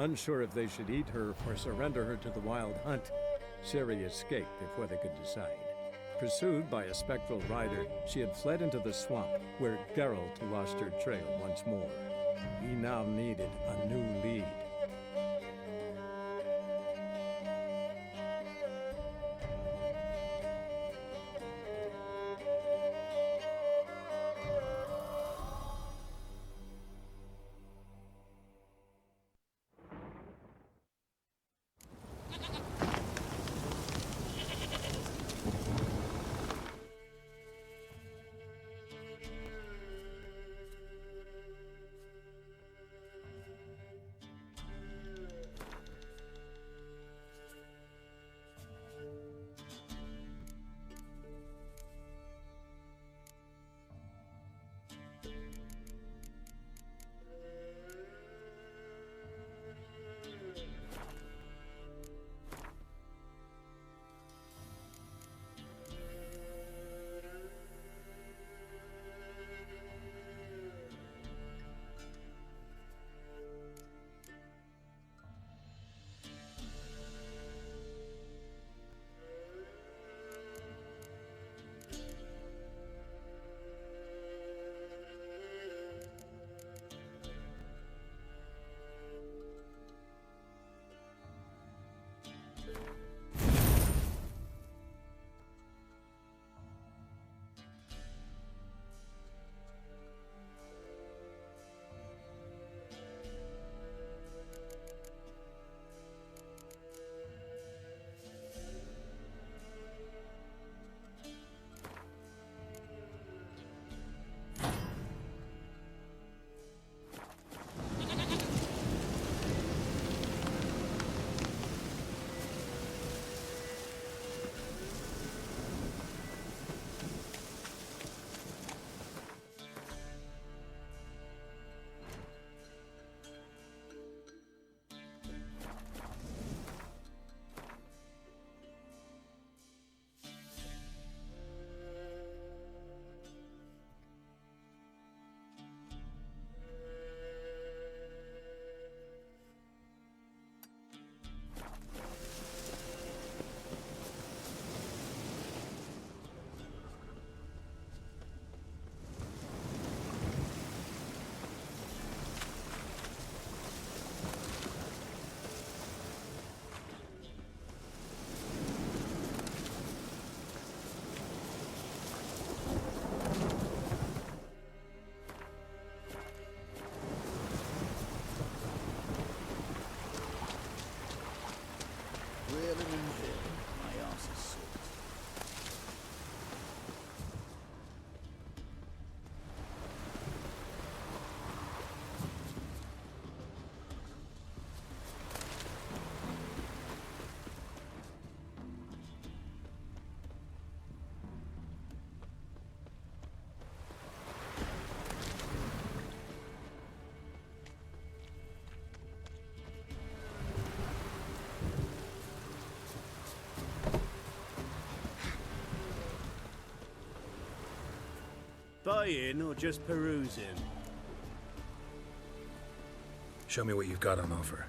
Unsure if they should eat her or surrender her to the Wild Hunt, Ciri escaped before they could decide. Pursued by a spectral rider, she had fled into the swamp, where Geralt lost her trail once more. He now needed a new lead. Buying or just perusing? Show me what you've got on offer.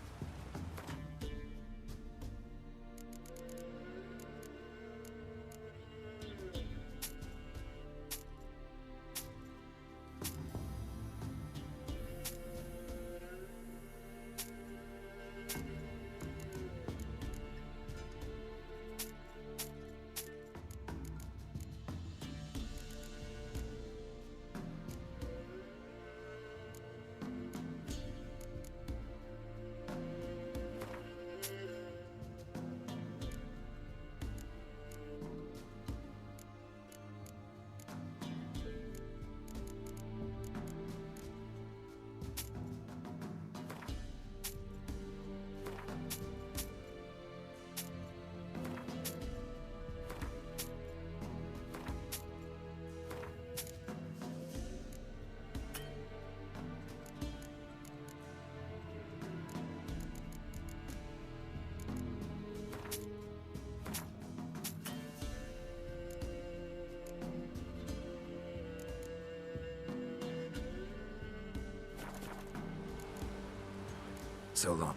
So long.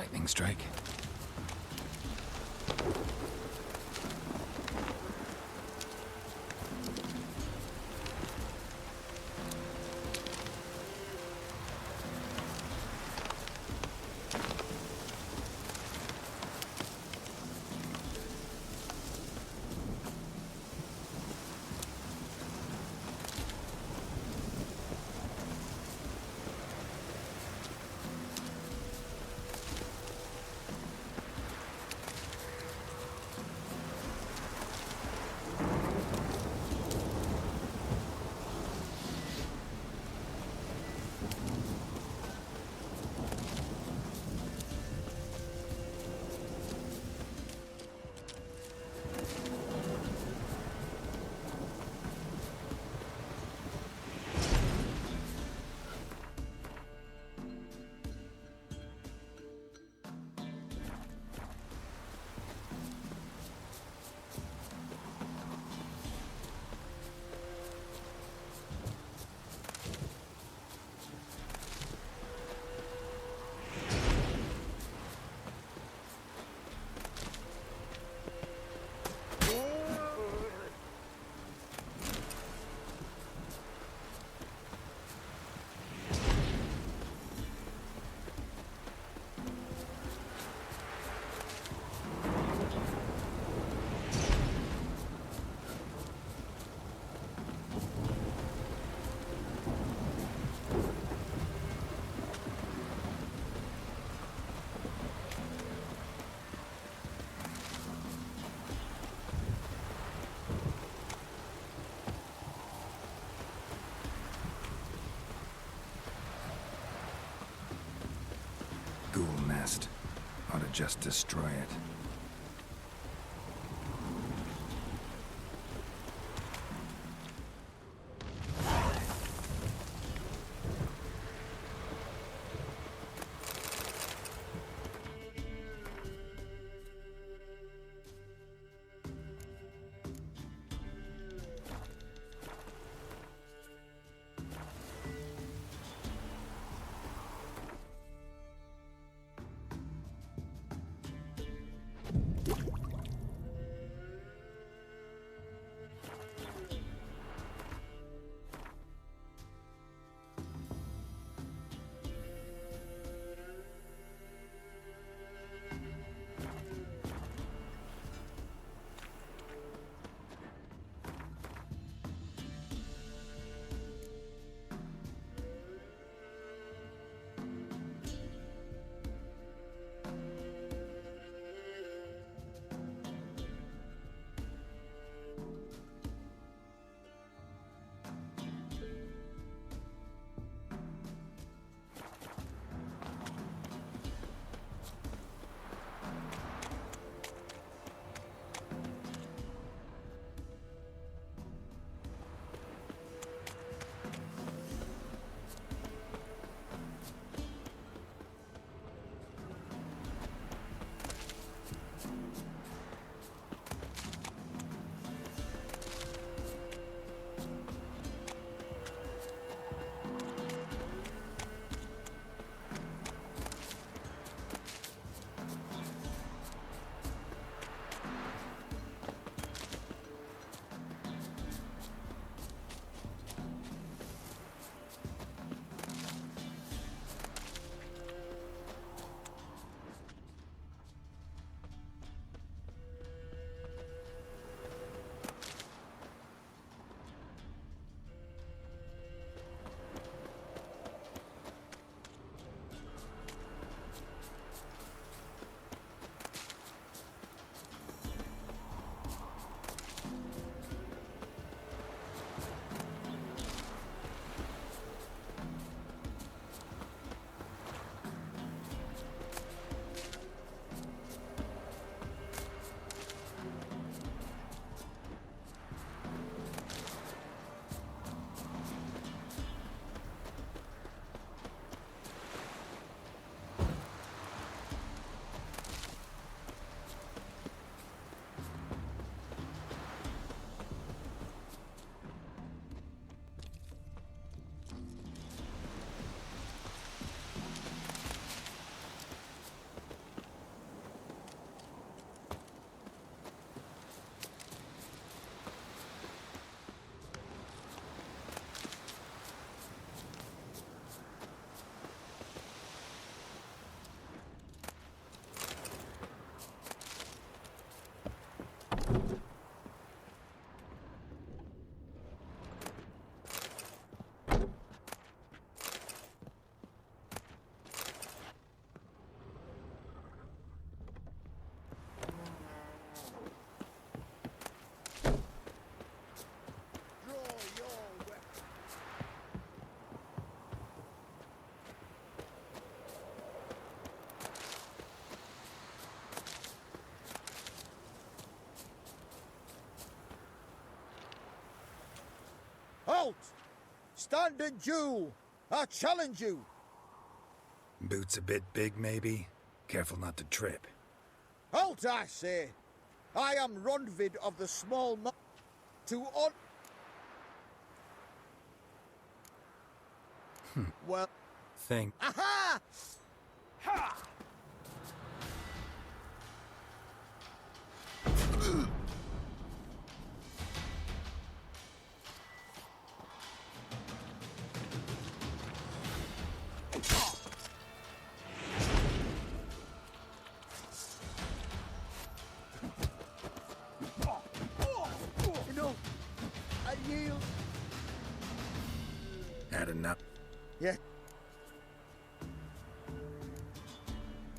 Lightning strike. Ghoul nest. Ought to just destroy it. stand in duel. I challenge you. Boots a bit big, maybe? Careful not to trip. Halt, I say. I am Ronvid of the Small to on... Well... Think. Aha! Ha! Had enough. Yeah.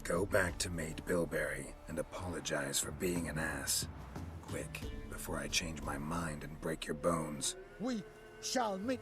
Go back to Mate Bilberry and apologize for being an ass. Quick, before I change my mind and break your bones. We shall meet.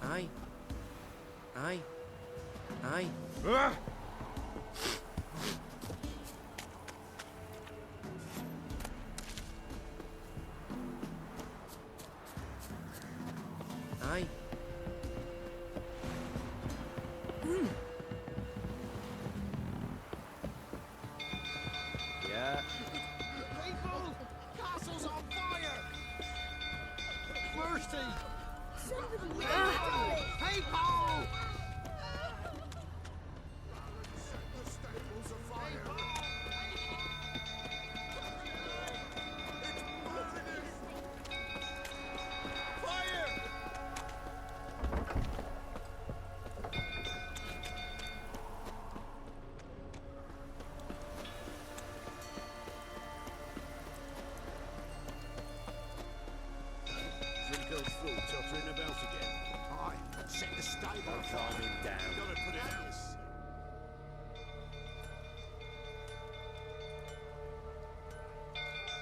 Aye. Aye. Yeah. People! Castle's on fire! Mercy! People! The stables afire! Fire! Drink goes full, tottering about again. Aye, set the stable on Calm fire. him down. Gotta put it out.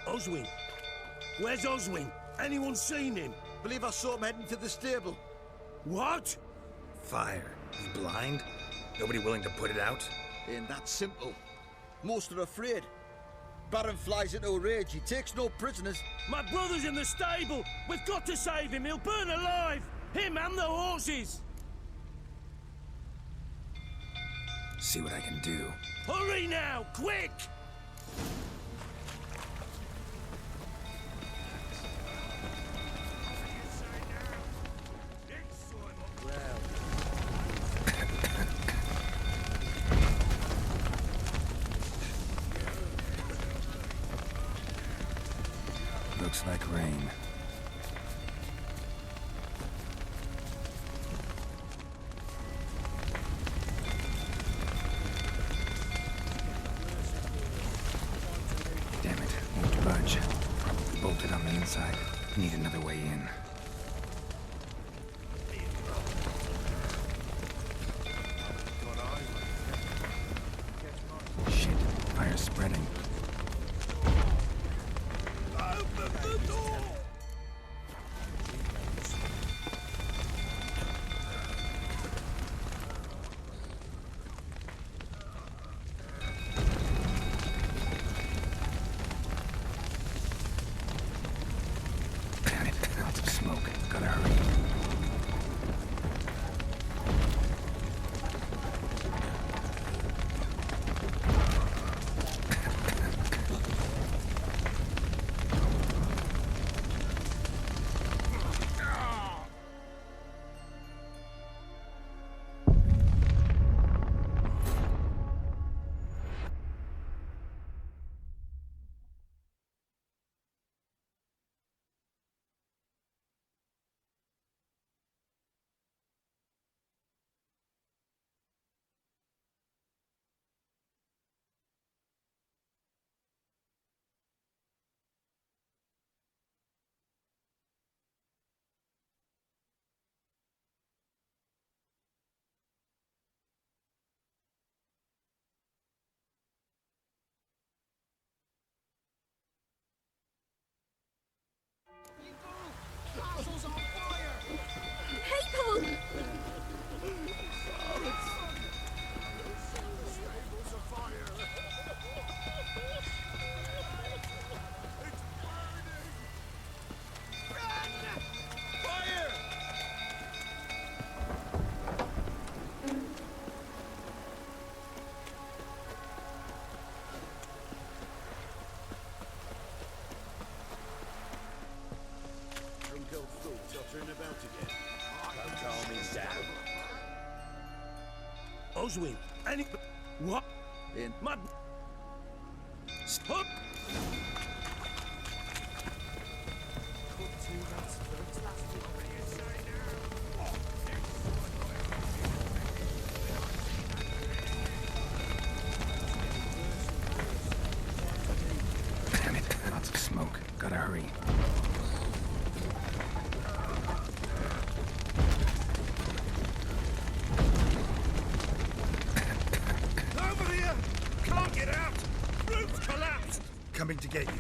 Oswin! Where's Oswin? Anyone seen him? Believe I saw him heading to the stable. What? Fire. He blind? Nobody willing to put it out? Ain't that simple. Most are afraid. Baron flies into a rage. He takes no prisoners. My brother's in the stable! We've got to save him! He'll burn alive! Him and the horses! See what I can do. Hurry now! Quick! Looks like rain. Damn it, won't budge. Probably bolted on the inside. Need another way in. Shit, fire's spreading. Damn it. crosswind. Any... What? In. My... Stop! Damn it, lots of smoke. Gotta hurry. Over here! Can't get out! Roof's collapsed! Coming to get you.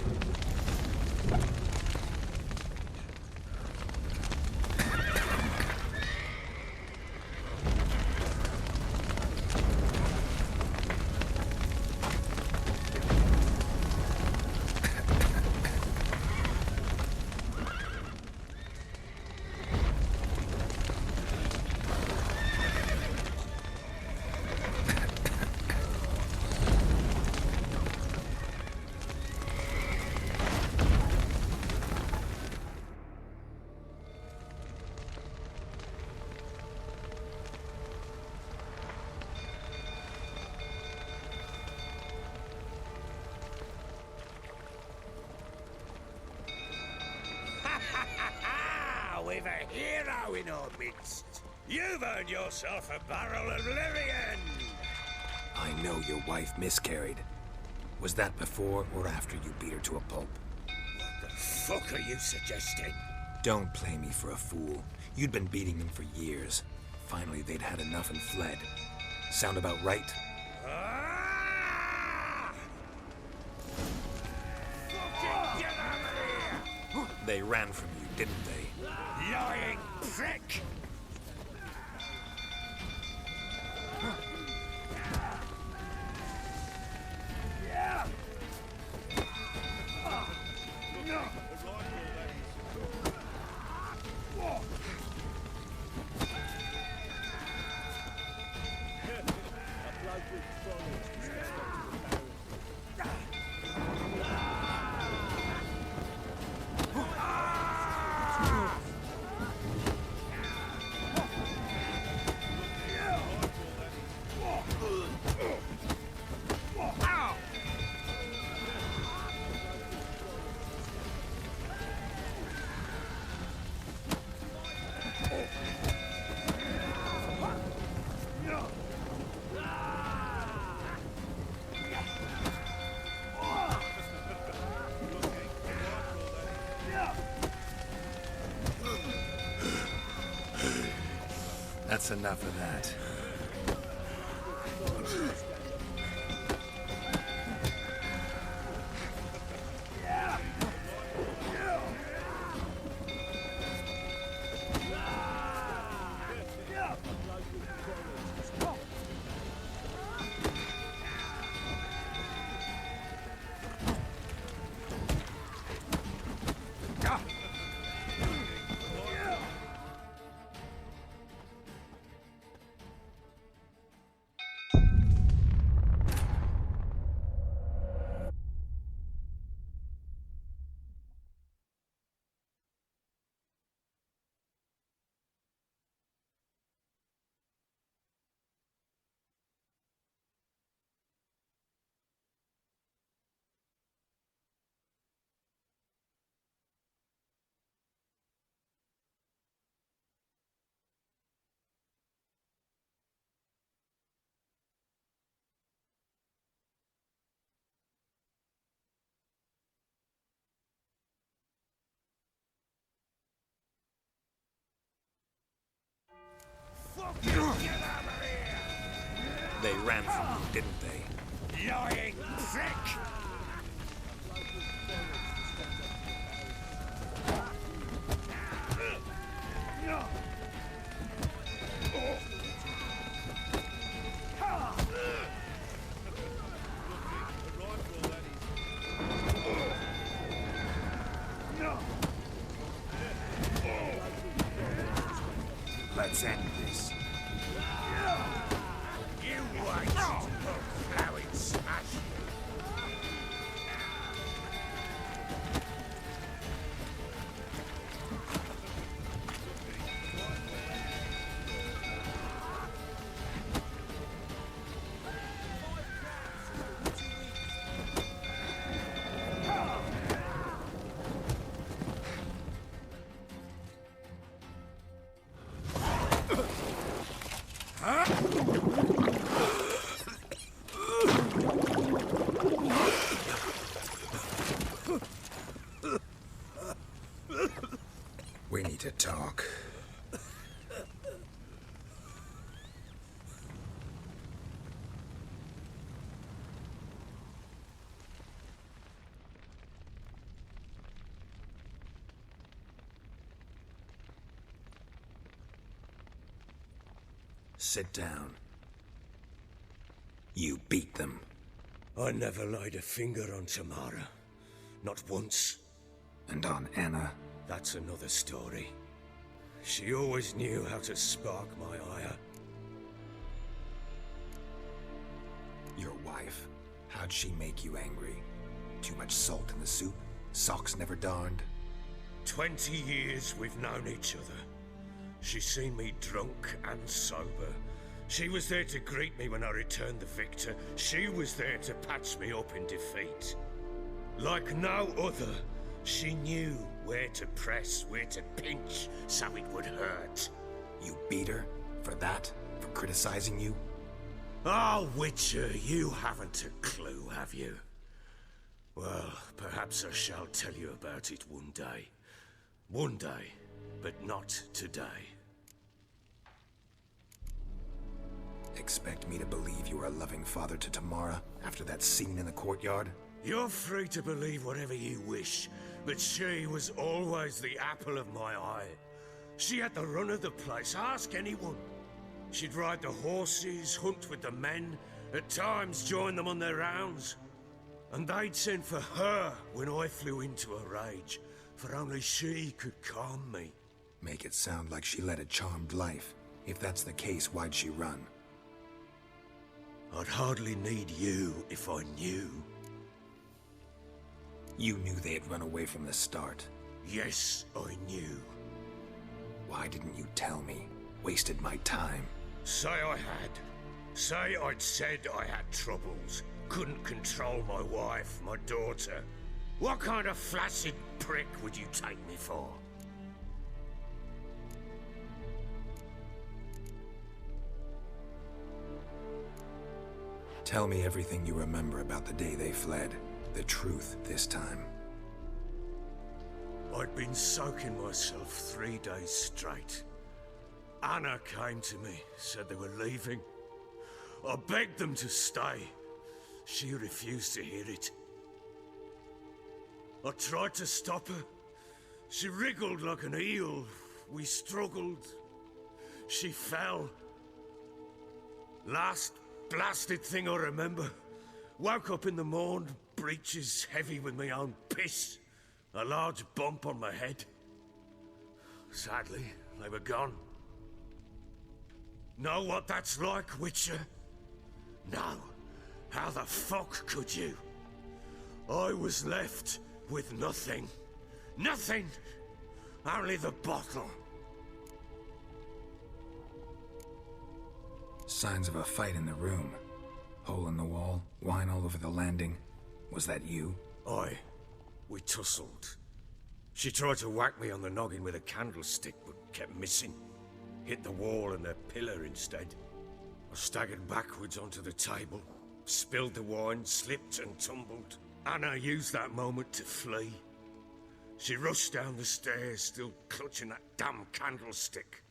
We've a hero in our midst. You've earned yourself a barrel of Lyrian. I know your wife miscarried. Was that before or after you beat her to a pulp? What the fuck are you suggesting? Don't play me for a fool. You'd been beating them for years. Finally, they'd had enough and fled. Sound about right? Ah! Fucking get over here! They ran from you, didn't they? Lying prick! That's enough of that. Fucking get over here! They ran from you, didn't they? Lying prick! Let's end this. You wait! How it smashed! We need to talk. Sit down. You beat them. I never laid a finger on Tamara. Not once. And on Anna? That's another story. She always knew how to spark my ire. Your wife? How'd she make you angry? Too much salt in the soup? Socks never darned? 20 years we've known each other. She's seen me drunk and sober. She was there to greet me when I returned the victor. She was there to patch me up in defeat. Like no other, she knew where to press, where to pinch, so it would hurt. You beat her? For that? For criticizing you? Oh, Witcher, you haven't a clue, have you? Well, perhaps I shall tell you about it one day. One day, but not today. Expect me to believe you are a loving father to Tamara after that scene in the courtyard? You're free to believe whatever you wish, but she was always the apple of my eye. She had the run of the place, ask anyone. She'd ride the horses, hunt with the men, at times join them on their rounds. And they'd send for her when I flew into a rage, for only she could calm me. Make it sound like she led a charmed life. If that's the case, why'd she run? I'd hardly need you if I knew. You knew they had run away from the start. Yes, I knew. Why didn't you tell me? Wasted my time. Say I had. Say I'd said I had troubles. Couldn't control my wife, my daughter. What kind of flaccid prick would you take me for? Tell me everything you remember about the day they fled. The truth this time. I'd been soaking myself 3 days straight. Anna came to me, said they were leaving. I begged them to stay. She refused to hear it. I tried to stop her. She wriggled like an eel. We struggled. She fell. Last blasted thing I remember. Woke up in the morn, breeches heavy with my own piss. A large bump on my head. Sadly, they were gone. Know what that's like, Witcher? No. How the fuck could you? I was left with nothing. Nothing! Only the bottle. Signs of a fight in the room. Hole in the wall, wine all over the landing. Was that you? Aye. We tussled. She tried to whack me on the noggin with a candlestick, but kept missing. Hit the wall and the pillar instead. I staggered backwards onto the table, spilled the wine, slipped and tumbled. Anna used that moment to flee. She rushed down the stairs, still clutching that damn candlestick.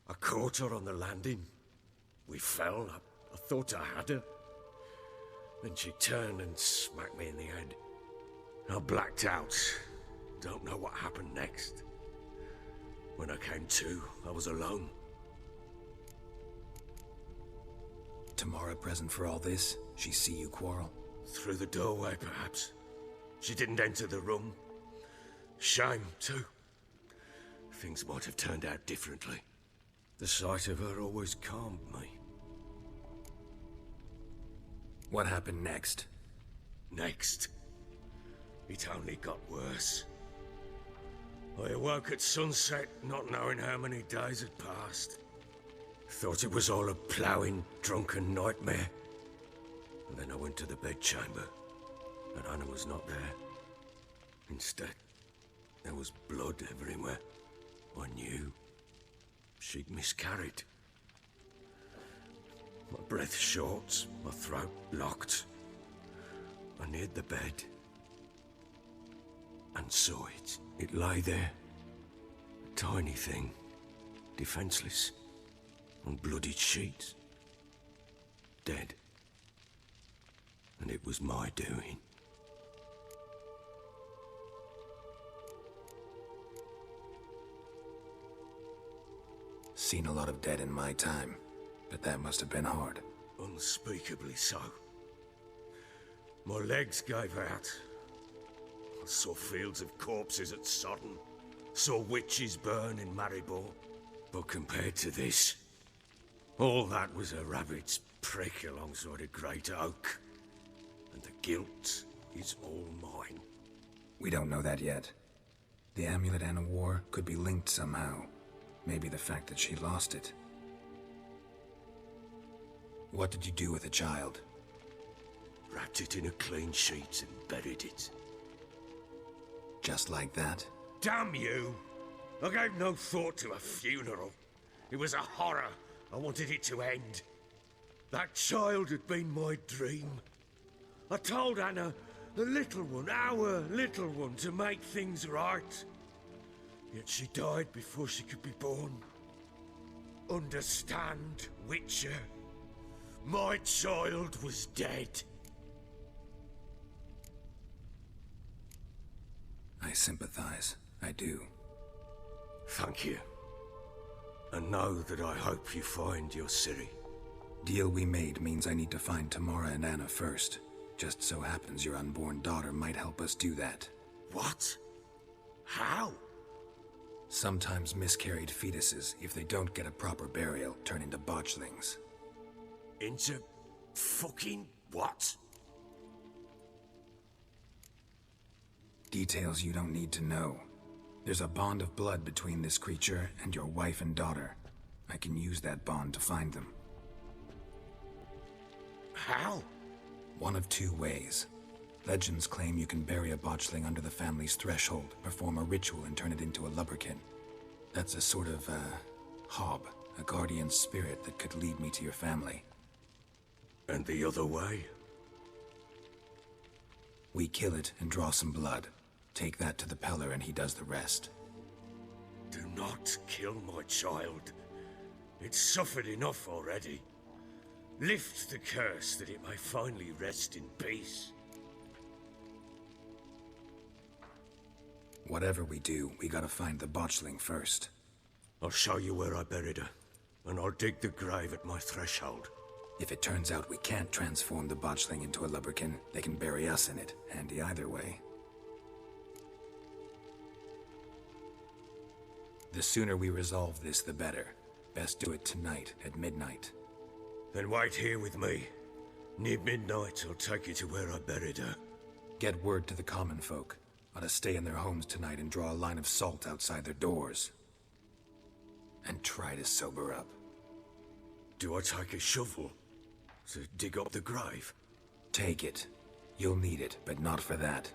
I caught her on the landing. We fell. I thought I had her. Then she turned and smacked me in the head. I blacked out. Don't know what happened next. When I came to, I was alone. Tamara present for all this? She see you quarrel? Through the doorway, perhaps. She didn't enter the room. Shame, too. Things might have turned out differently. The sight of her always calmed me. What happened next? Next? It only got worse. I awoke at sunset, not knowing how many days had passed. Thought it was all a ploughing, drunken nightmare. And then I went to the bedchamber, and Anna was not there. Instead, there was blood everywhere. I knew she'd miscarried. breath short, my throat locked. I neared the bed and saw it. It lay there, a tiny thing, defenseless, on bloodied sheets, dead. And it was my doing. Seen a lot of dead in my time, but that must have been hard. Unspeakably so. My legs gave out. I saw fields of corpses at Sodden. Saw witches burn in Maribor. But compared to this, all that was a rabbit's prick alongside a great oak. And the guilt is all mine. We don't know that yet. The amulet and a war could be linked somehow. Maybe the fact that she lost it. What did you do with the child? Wrapped it in a clean sheet and buried it. Just like that? Damn you! I gave no thought to a funeral. It was a horror. I wanted it to end. That child had been my dream. I told Anna, the little one, our little one, to make things right. Yet she died before she could be born. Understand, Witcher? My child was dead. I sympathize. I do. Thank you. And know that I hope you find your Ciri. Deal we made means I need to find Tamara and Anna first. Just so happens your unborn daughter might help us do that. What? How? Sometimes miscarried fetuses, if they don't get a proper burial, turn into botchlings. Into fucking what? Details you don't need to know. There's a bond of blood between this creature and your wife and daughter. I can use that bond to find them. How? One of two ways. Legends claim you can bury a botchling under the family's threshold, perform a ritual and turn it into a lubberkin. That's a sort of, hob, a guardian spirit that could lead me to your family. And the other way? We kill it and draw some blood. Take that to the Peller and he does the rest. Do not kill my child. It's suffered enough already. Lift the curse that it may finally rest in peace. Whatever we do, we gotta find the botchling first. I'll show you where I buried her, and I'll dig the grave at my threshold. If it turns out we can't transform the botchling into a lubberkin, they can bury us in it. Handy either way. The sooner we resolve this, the better. Best do it tonight, at midnight. Then wait here with me. Near midnight, I'll take you to where I buried her. Get word to the common folk. Ought to stay in their homes tonight and draw a line of salt outside their doors. And try to sober up. Do I take a shovel to dig up the grave? Take it. You'll need it, but not for that.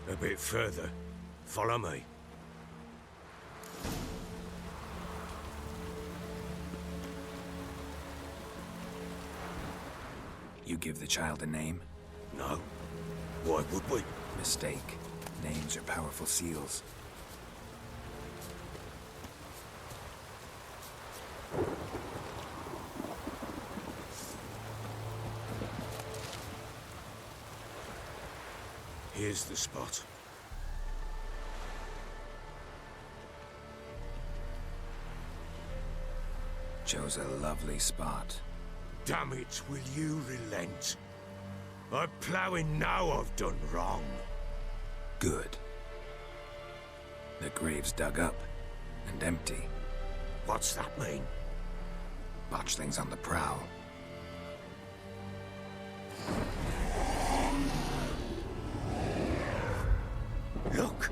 A bit further. Follow me. You give the child a name? No. Why would we? Mistake. Names are powerful seals. Here's the spot. Chose a lovely spot. Damn it, will you relent? I'm ploughing now I've done wrong. Good. The grave's dug up and empty. What's that mean? Botchling's on the prowl. Look!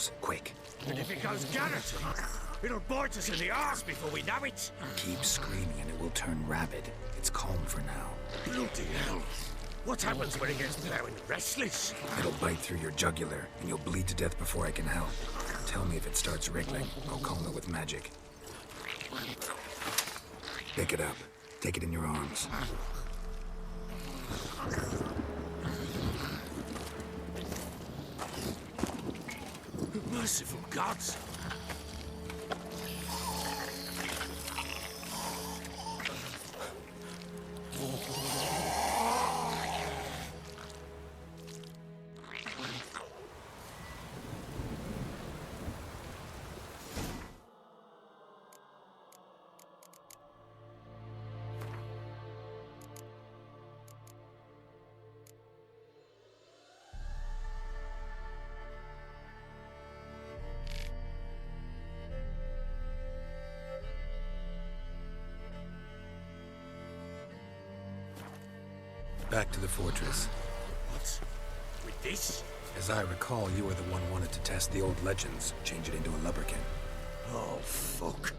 goes. Quick. And if it goes Garrett, it'll bite us in the arse before we know it. Keep screaming and it will turn rabid. It's calm for now. Bloody hell. What happens when it gets blowing restless? It'll bite through your jugular, and you'll bleed to death before I can help. Tell me if it starts wriggling. I'll calm it with magic. Pick it up. Take it in your arms. Merciful gods! Back to the fortress. What? With this? As I recall, you were the one wanted to test the old legends, change it into a lubberkin. Oh, fuck.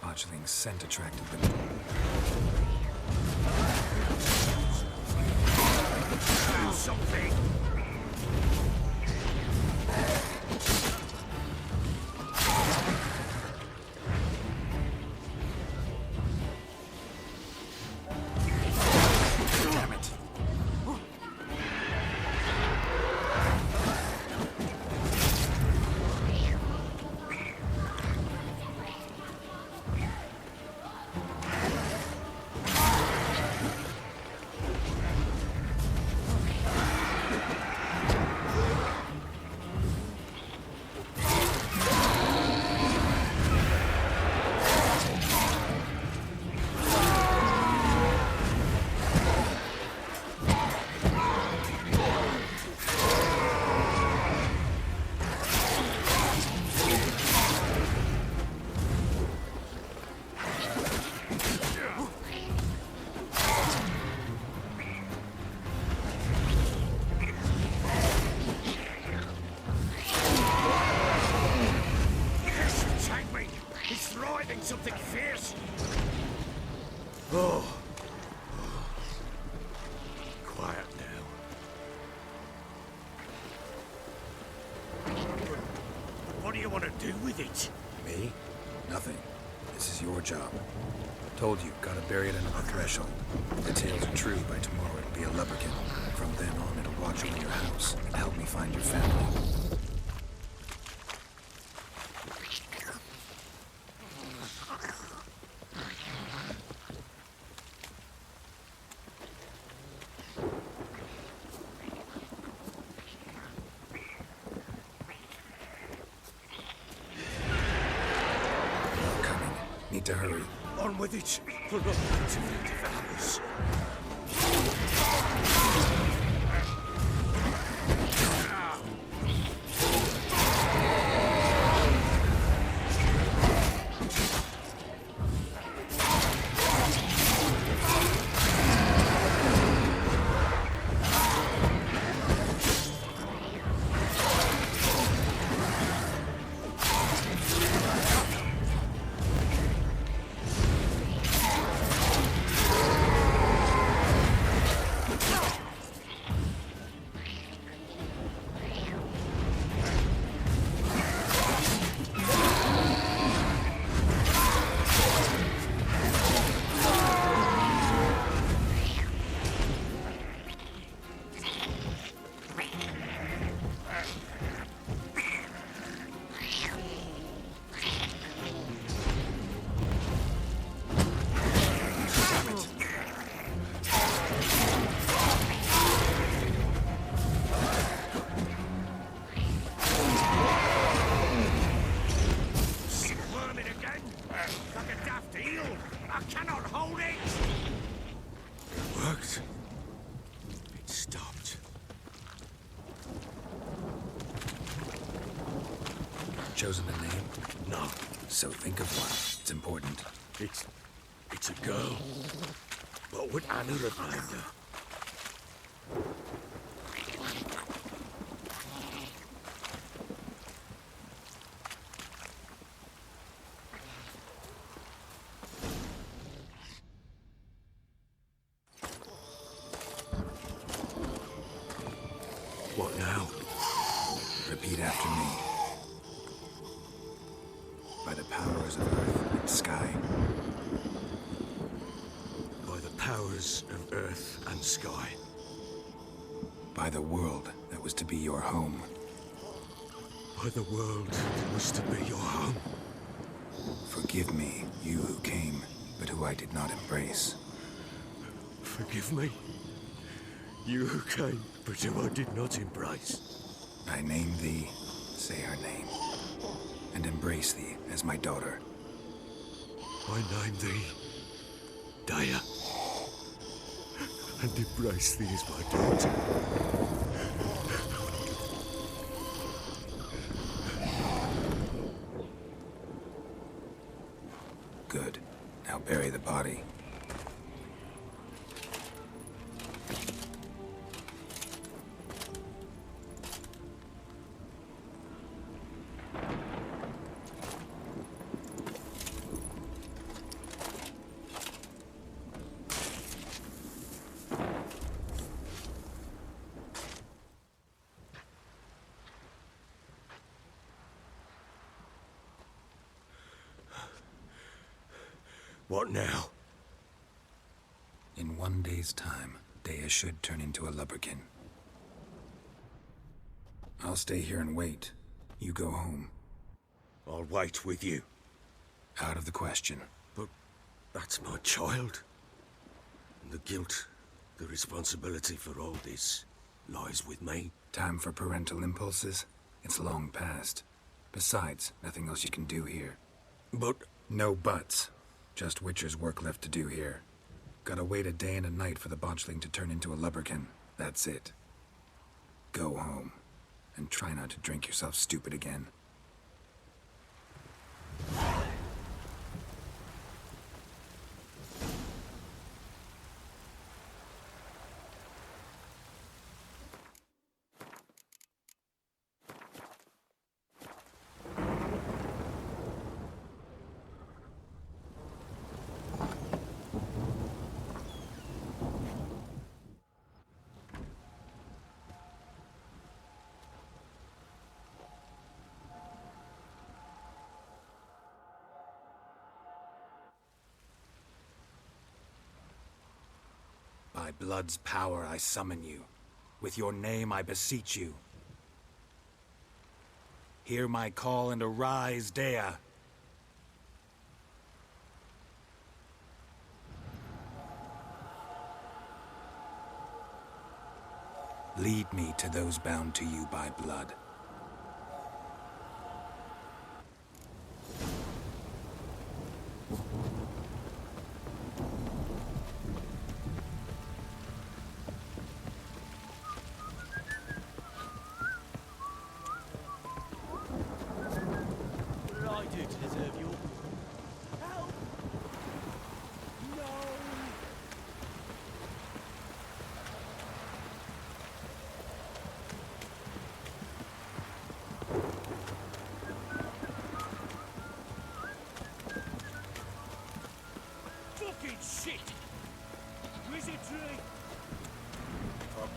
Botchling's scent attracted them. Do something! Damn it. Something fierce. Oh. Quiet now. What do you want to do with it? Me? Nothing. This is your job. Told you, gotta bury it under the threshold. If the tales are true, by tomorrow it'll be a lubberkin. From then on, it'll watch over your house and help me find your family. Need to hurry. On with it. For not to devours. chosen a name? No, So think of one. It's important. it's a girl. What would Anna have named her? What now? Repeat after me. By the powers of earth and sky. By the powers of earth and sky. By the world that was to be your home. By the world that was to be your home. Forgive me, you who came, but who I did not embrace. Forgive me. You who came, but who I did not embrace. I name thee, say her name, and embrace thee as my daughter. I name thee Daya, and embrace thee as my daughter. Good. Now bury the body. What now? In 1 day's time, Daya should turn into a lubberkin. I'll stay here and wait. You go home. I'll wait with you. Out of the question. But that's my child. And the guilt, the responsibility for all this lies with me. Time for parental impulses? It's long past. Besides, nothing else you can do here. But No buts. Just Witcher's work left to do here. Gotta wait a day and a night for the botchling to turn into a lubberkin. That's it. Go home. And try not to drink yourself stupid again. By blood's power I summon you. With your name I beseech you. Hear my call and arise, Daya. Lead me to those bound to you by blood. What did I do to deserve your help? No! Fucking shit! Wizardry! fuck.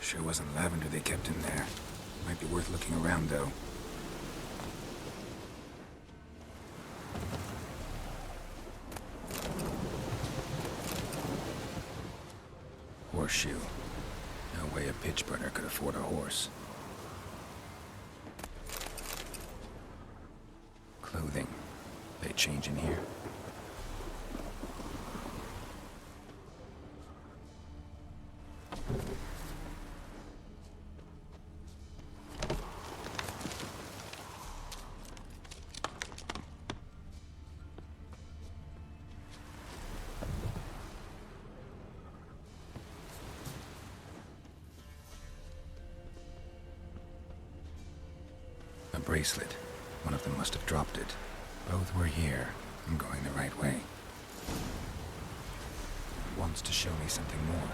Sure wasn't lavender they kept in there. Might be worth looking around, though. Horseshoe. No way a pitch burner could afford a horse. Clothing. They change in here? A bracelet. One of them must have dropped it. Both were here. I'm going the right way. It wants to show me something more.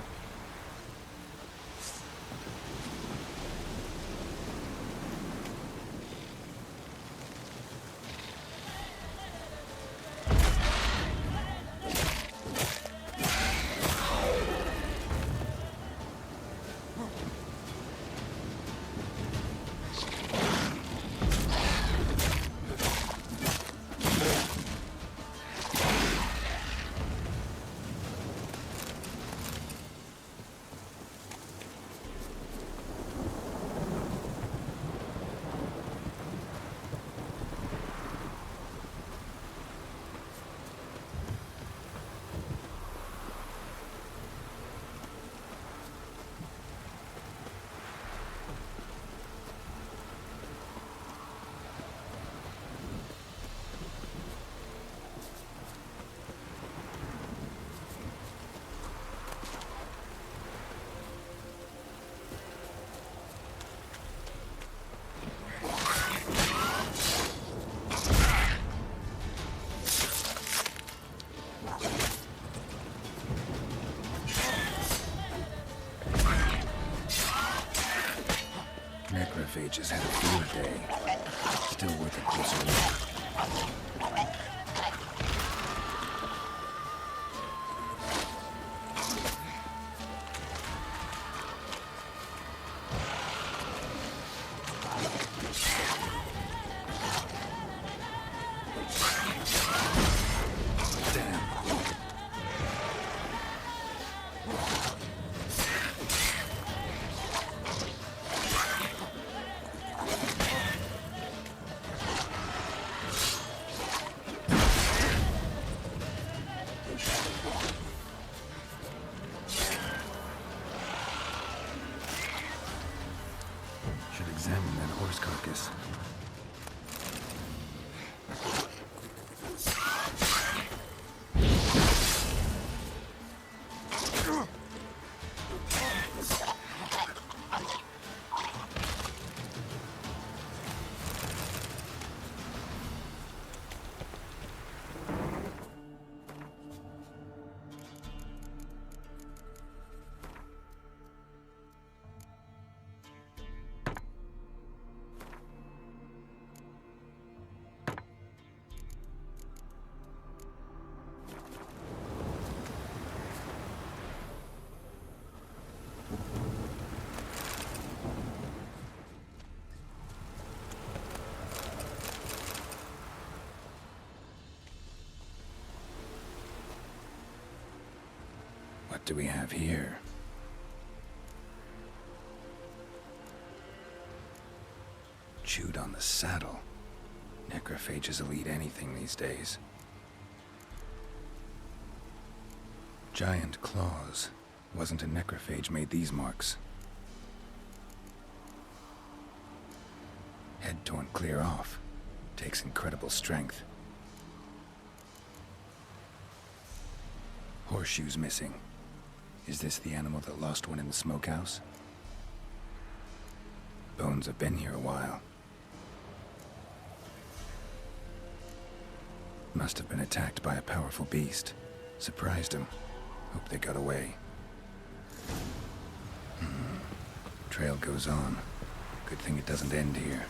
Necrophages had a field day. Still worth a closer look. Should examine that horse carcass. What do we have here? Chewed on the saddle. Necrophages will eat anything these days. Giant claws. Wasn't a necrophage made these marks. Head torn clear off. Takes incredible strength. Horseshoes missing. Is this the animal that lost one in the smokehouse? Bones have been here a while. Must have been attacked by a powerful beast. Surprised him. Hope they got away. Trail goes on. Good thing it doesn't end here.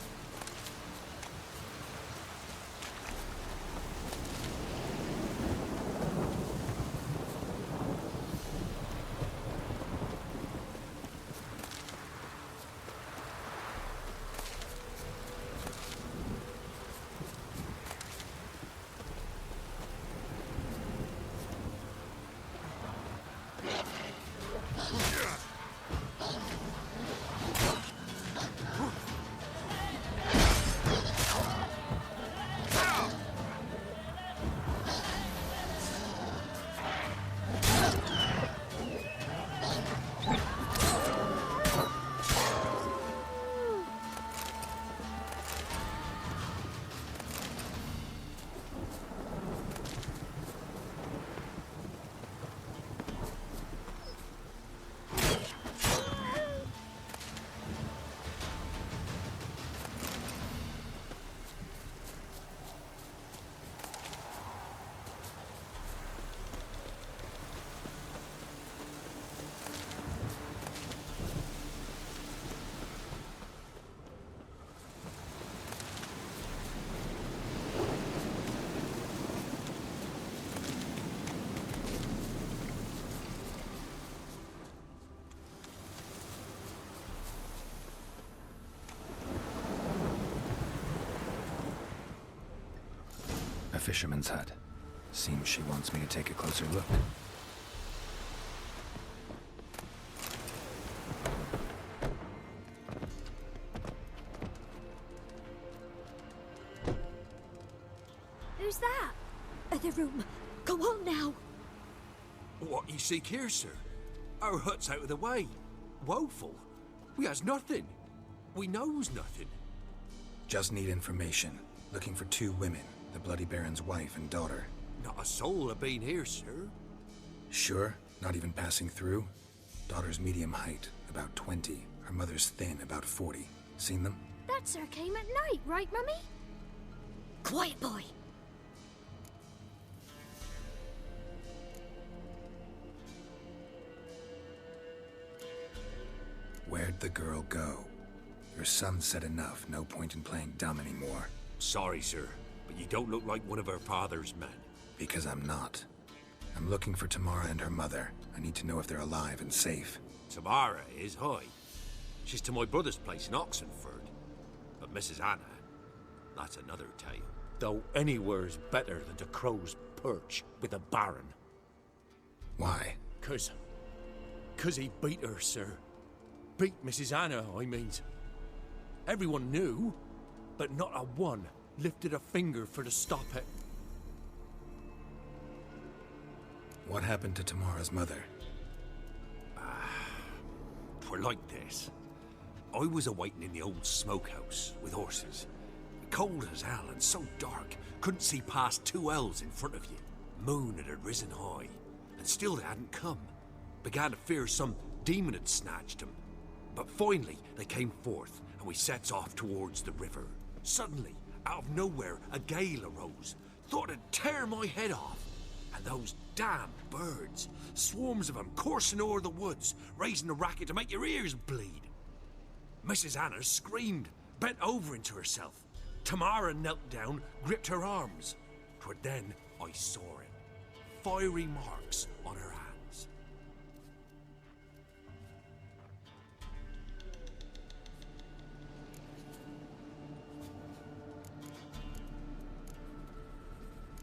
fisherman's hut. Seems she wants me to take a closer look. Who's that? The room. Go on now. What you seek here, sir? Our hut's out of the way. Woeful. We has nothing. We knows nothing. Just need information. Looking for 2 women, the Bloody Baron's wife and daughter. Not a soul have been here, sir. Sure? Not even passing through? Daughter's medium height, about 20. Her mother's thin, about 40. Seen them? That sir came at night, right, Mummy? Quiet, boy. Where'd the girl go? Your son said enough, no point in playing dumb anymore. Sorry, sir, but you don't look like one of her father's men. Because I'm not. I'm looking for Tamara and her mother. I need to know if they're alive and safe. Tamara is high. She's to my brother's place in Oxenford. But Mrs. Anna, that's another tale. Though anywhere's better than to Crow's Perch with a baron. Why? 'Cause he beat her, sir. Beat Mrs. Anna, I means. Everyone knew, but not a one lifted a finger for to stop it. What happened to Tamara's mother? Twere like this. I was awaiting in the old smokehouse with horses. Cold as hell and so dark, couldn't see past 2 ells in front of you. Moon had risen high, and still they hadn't come. Began to fear some demon had snatched them. But finally, they came forth, and we sets off towards the river. Suddenly, out of nowhere, a gale arose. Thought it'd tear my head off. And those damn birds, swarms of them coursing o'er the woods, raising a racket to make your ears bleed. Mrs. Anna screamed, bent over into herself. Tamara knelt down, gripped her arms. 'Twere then I saw it. Fiery marks on her hands.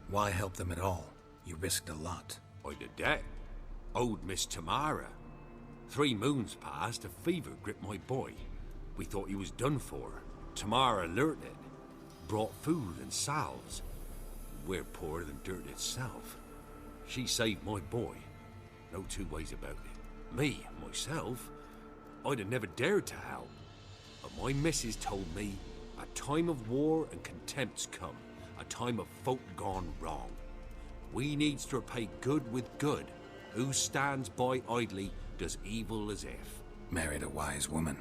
Why help them at all? You risked a lot. I'd a debt. Owed Miss Tamara. 3 moons passed, a fever gripped my boy. We thought he was done for. Tamara learnt it. Brought food and salves. We're poorer than dirt itself. She saved my boy. No 2 ways about it. Me, myself, I'd have never dared to help. But my missus told me a time of war and contempt's come. A time of folk gone wrong. We needs to repay good with good. Who stands by idly does evil as if. Married a wise woman.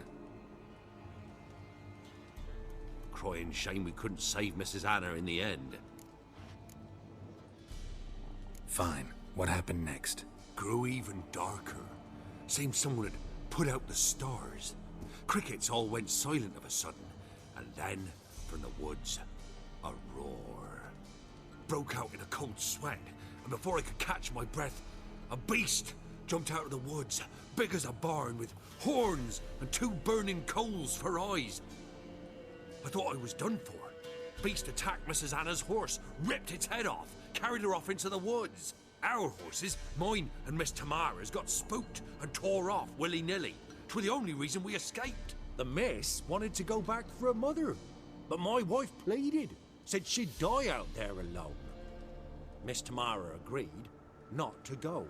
Crying shame we couldn't save Mrs. Anna in the end. Fine. What happened next? Grew even darker. Seemed someone had put out the stars. Crickets all went silent of a sudden. And then, from the woods, a roar. Broke out in a cold sweat, and before I could catch my breath, a beast jumped out of the woods, big as a barn, with horns and 2 burning coals for eyes. I thought I was done for. Beast attacked Mrs. Anna's horse, ripped its head off, carried her off into the woods. Our horses, mine and Miss Tamara's, got spooked and tore off willy-nilly. 'Twere the only reason we escaped. The miss wanted to go back for her mother, but my wife pleaded. Said she'd die out there alone. Miss Tamara agreed not to go.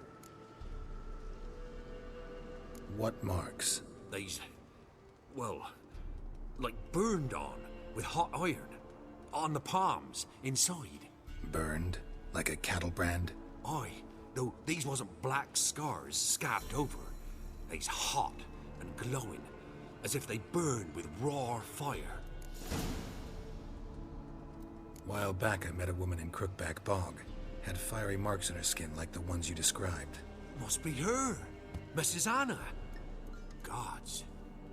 What marks? These, well, like burned on with hot iron. On the palms, inside. Burned? Like a cattle brand? Aye, though these wasn't black scars scabbed over. They's hot and glowing, as if they burned with raw fire. While back, I met a woman in Crookback Bog. Had fiery marks on her skin like the ones you described. Must be her, Mrs. Anna. Gods,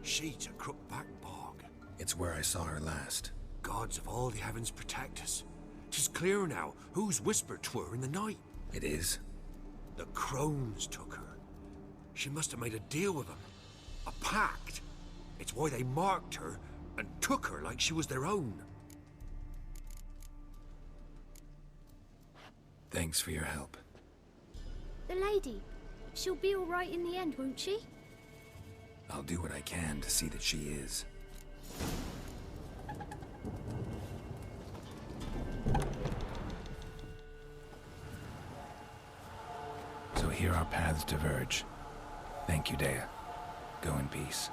she's a Crookback Bog. It's where I saw her last. Gods of all the heavens protect us. 'Tis clear now whose whisper 'twere in the night. It is? The crones took her. She must have made a deal with them. A pact. It's why they marked her and took her like she was their own. Thanks for your help. The lady. She'll be all right in the end, won't she? I'll do what I can to see that she is. So here our paths diverge. Thank you, Dea. Go in peace.